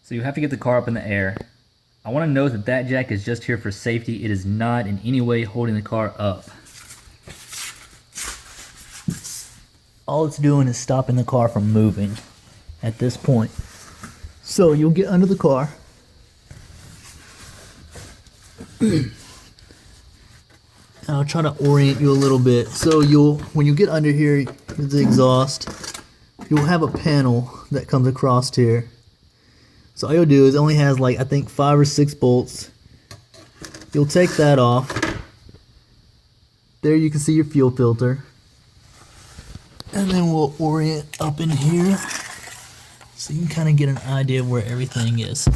So you have to get the car up in the air. I want to note that that jack is just here for safety. It is not in any way holding the car up. All it's doing is stopping the car from moving at this point. So you'll get under the car. I'll try to orient you a little bit. So when you get under here, the exhaust, you'll have a panel that comes across here. So all you'll do is it only has like I think 5 or 6 bolts. You'll take that off. There you can see your fuel filter. And then we'll orient up in here so you can kind of get an idea of where everything is.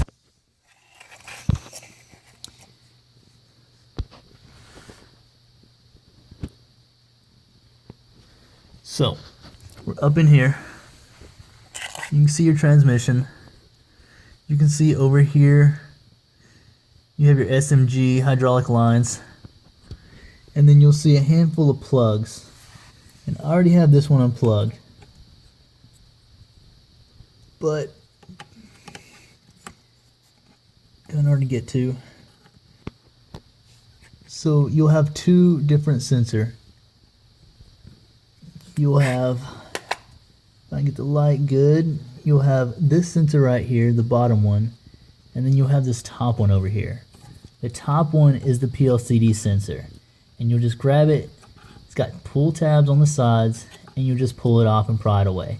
So we're up in here. You can see your transmission. You can see over here you have your SMG hydraulic lines, and then you'll see a handful of plugs, and I already have this one unplugged, but kind of hard to get to. So you'll have 2 different sensors. You'll have, if I get the light good, you'll have this sensor right here, the bottom one, and then you'll have this top one over here. The top one is the PLCD sensor, and you'll just grab it. It's got pull tabs on the sides, and you'll just pull it off and pry it away.